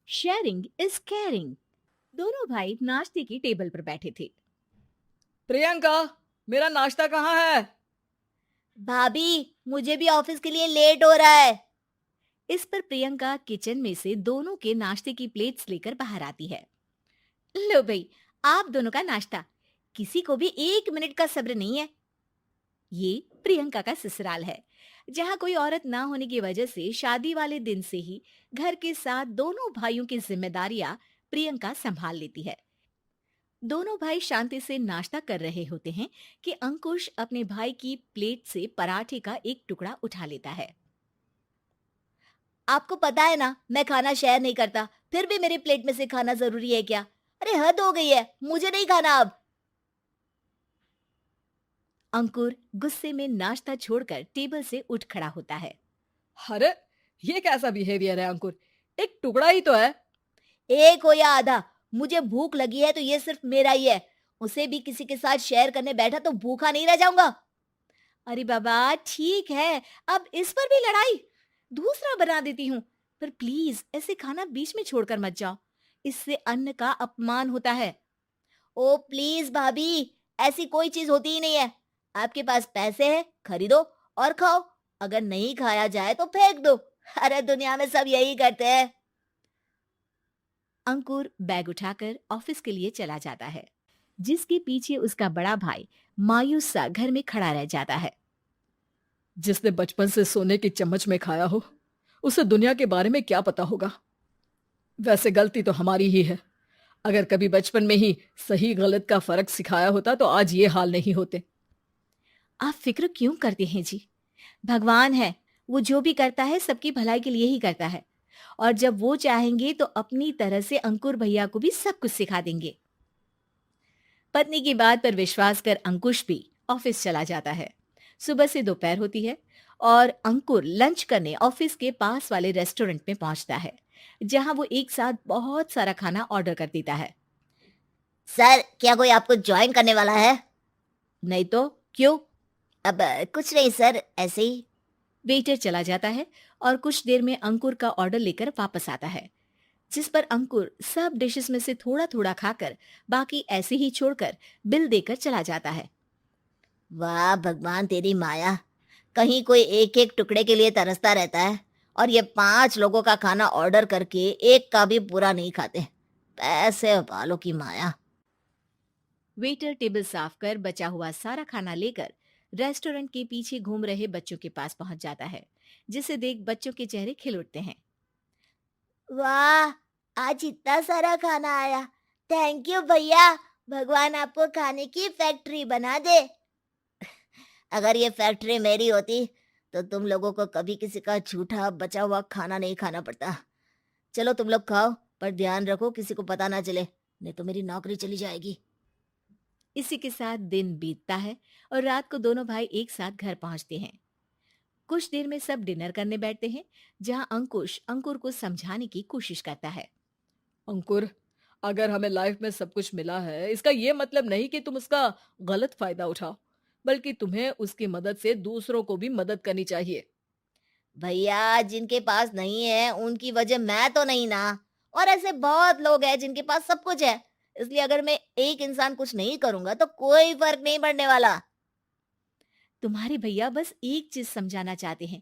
Sharing is caring. दोनों भाई नाश्ते की टेबल पर बैठे थे। प्रियंका, मेरा नाश्ता कहाँ है? भाभी, मुझे भी ऑफिस के लिए लेट हो रहा है। इस पर प्रियंका किचन में से दोनों के नाश्ते की प्लेट्स लेकर बाहर आती है। लो भाई, आप दोनों का नाश्ता। किसी को भी 1 मिनट का सब्र नहीं है। ये प्रियंका का ससुराल है, जहाँ कोई औरत ना होने की वजह से शादी वाले दिन से ही घर के साथ दोनों भाइयों की जिम्मेदारियां प्रियंका संभाल लेती है। दोनों भाई शांति से नाश्ता कर रहे होते हैं कि अंकुश अपने भाई की प्लेट से पराठे का एक टुकड़ा उठा लेता है। आपको पता है ना, मैं खाना शेयर नहीं करता, फिर भी मेरी प्लेट में से खाना जरूरी है क्या? अरे हद हो गई है, मुझे नहीं खाना अब। अंकुर गुस्से में नाश्ता छोड़कर टेबल से उठ खड़ा होता है। अरे, ये कैसा बिहेवियर है अंकुर? एक टुकड़ा ही तो है। एक हो या आधा, मुझे भूख लगी है तो ये सिर्फ मेरा ही है। उसे भी किसी के साथ शेयर करने बैठा तो भूखा नहीं रह जाऊंगा। अरे बाबा ठीक है, अब इस पर भी लड़ाई। दूसरा बना देती हूँ, पर प्लीज ऐसे खाना बीच में छोड़कर मत जाओ। इससे अन्न का अपमान होता है। ओ प्लीज भाभी, ऐसी कोई चीज होती ही नहीं है। आपके पास पैसे हैं, खरीदो और खाओ। अगर नहीं खाया जाए तो फेंक दो। अरे दुनिया में सब यही करते हैं। अंकुर बैग उठाकर ऑफिस के लिए चला जाता है, जिसके पीछे उसका बड़ा भाई मायूस सा घर में खड़ा रह जाता है। जिसने बचपन से सोने की चम्मच में खाया हो, उसे दुनिया के बारे में क्या पता होगा। वैसे गलती तो हमारी ही है। अगर कभी बचपन में ही सही गलत का फर्क सिखाया होता तो आज ये हाल नहीं होते। आप फिक्र क्यों करते हैं जी? भगवान है, वो जो भी करता है सबकी भलाई के लिए ही करता है। और जब वो चाहेंगे तो अपनी तरह से अंकुर भैया को भी सब कुछ सिखा देंगे। पत्नी की बात पर विश्वास कर अंकुश भी ऑफिस चला जाता है। सुबह से दोपहर होती है और अंकुर लंच करने ऑफिस के पास वाले रेस्टोरेंट में पहुंचता है, जहां वो एक साथ बहुत सारा खाना ऑर्डर कर देता है। सर, क्या कोई आपको ज्वाइन करने वाला है? नहीं तो क्यों? अब कुछ नहीं सर, ऐसे ही। वेटर चला जाता है और कुछ देर में अंकुर का ऑर्डर लेकर वापस आता है, जिस पर अंकुर सब डिशेस में से थोड़ा थोड़ा खाकर बाकी ऐसे ही छोड़कर बिल देकर चला जाता है। वाह भगवान, तेरी माया। कहीं कोई एक एक टुकड़े के लिए तरसता रहता है और ये 5 लोगों का खाना ऑर्डर करके एक का भी पूरा नहीं खाते। पैसे वालों की माया। वेटर टेबल साफ कर बचा हुआ सारा खाना लेकर रेस्टोरेंट के पीछे घूम रहे बच्चों के पास पहुंच जाता है, जिसे देख बच्चों के चेहरे खिल उठते हैं। वाह, आज इतना सारा खाना आया। थैंक यू भैया। भगवान आपको खाने की फैक्ट्री बना दे। अगर ये फैक्ट्री मेरी होती तो तुम लोगों को कभी किसी का झूठा बचा हुआ खाना नहीं खाना पड़ता। चलो तुम लोग खाओ, पर ध्यान रखो किसी को पता ना चले, नहीं तो मेरी नौकरी चली जाएगी। इसी के साथ दिन बीतता है और रात को दोनों भाई एक साथ घर पहुंचते हैं। कुछ देर में सब डिनर करने बैठते हैं, जहां अंकुश अंकुर को समझाने की कोशिश करता है। अंकुर, अगर हमें लाइफ में सब कुछ मिला है, इसका ये मतलब नहीं कि तुम उसका गलत फायदा उठाओ, बल्कि तुम्हें उसकी मदद से दूसरों को भी मदद करनी चाहिए। भैया, जिनके पास नहीं है उनकी वजह मैं तो नहीं ना। और ऐसे बहुत लोग हैं जिनके पास सब कुछ है। इसलिए अगर मैं एक इंसान कुछ नहीं करूंगा तो कोई फर्क नहीं पड़ने वाला। तुम्हारे भैया बस एक चीज समझाना चाहते हैं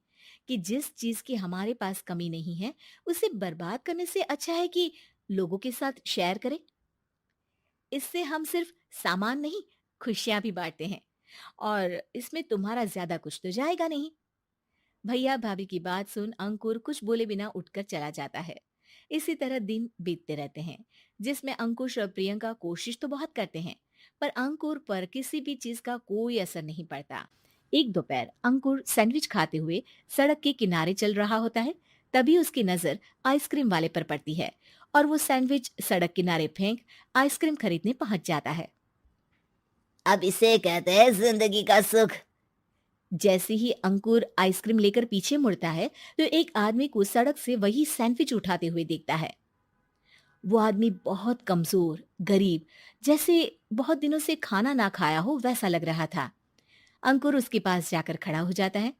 कि जिस चीज की हमारे पास कमी नहीं है, उसे बर्बाद करने से अच्छा है कि लोगों के साथ शेयर करें। इससे हम सिर्फ सामान नहीं, खुशियां भी बांटते हैं, और इसमें तुम्हारा ज्यादा कुछ तो जाएगा नहीं। भैया भाभी की बात सुन अंकुर कुछ बोले बिना उठकर चला जाता है। इसी तरह दिन बीतते रहते हैं, जिसमें अंकुश और प्रियंका कोशिश तो बहुत करते हैं, पर अंकुर पर किसी भी चीज का कोई असर नहीं पड़ता। एक दोपहर अंकुर सैंडविच खाते हुए सड़क के किनारे चल रहा होता है। तभी उसकी नजर आइसक्रीम वाले पर पड़ती है और वो सैंडविच सड़क किनारे फेंक आइसक्रीम खरीदने पहुंच जाता है। अब इसे कहते हैं जिंदगी का सुख। जैसे ही अंकुर आइसक्रीम लेकर पीछे मुड़ता है, तो एक आदमी को सड़क से वही सैंडविच उठाते हुए देखता है। वो आदमी बहुत कमजोर, गरीब, जैसे बहुत दिनों से खाना ना खाया हो वैसा लग रहा था। अंकुर उसके पास जाकर खड़ा हो जाता है।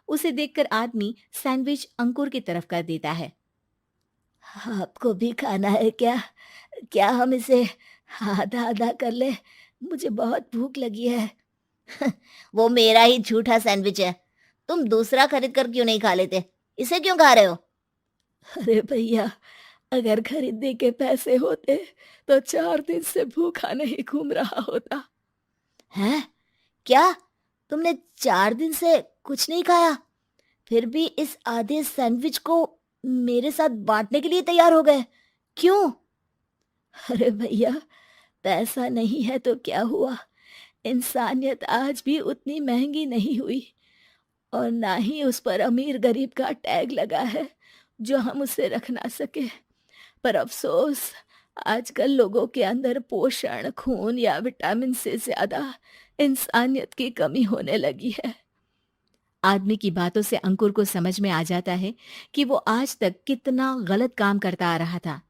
उसे देखकर आदमी सैंडविच अंकुर की तरफ कर देता है। आपको भी खाना है क्या? क्या हम इसे आधा आधा कर ले? मुझे बहुत भूख लगी है। वो मेरा ही झूठा सैंडविच है। तुम दूसरा खरीद कर क्यों नहीं खा लेते? इसे क्यों खा रहे हो? अरे भैया, अगर खरीदने के पैसे होते तो 4 दिन से भूखा नहीं घूम रहा होता। हैं? क्या? तुमने 4 दिन से कुछ नहीं खाया? फिर भी इस आधे सैंडविच को मेरे साथ बांटने के लिए तैयार हो गए? क्यों? अरे भैया, पैसा नहीं है तो क्या हुआ? इंसानियत आज भी उतनी महंगी नहीं हुई और ना ही उस पर अमीर गरीब का टैग लगा है जो हम उसे रख ना सके। पर अफसोस, आजकल लोगों के अंदर पोषण, खून या विटामिन से ज्यादा इंसानियत की कमी होने लगी है। आदमी की बातों से अंकुर को समझ में आ जाता है कि वो आज तक कितना गलत काम करता आ रहा था।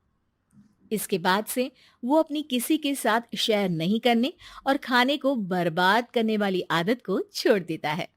इसके बाद से वो अपनी किसी के साथ शेयर नहीं करने और खाने को बर्बाद करने वाली आदत को छोड़ देता है।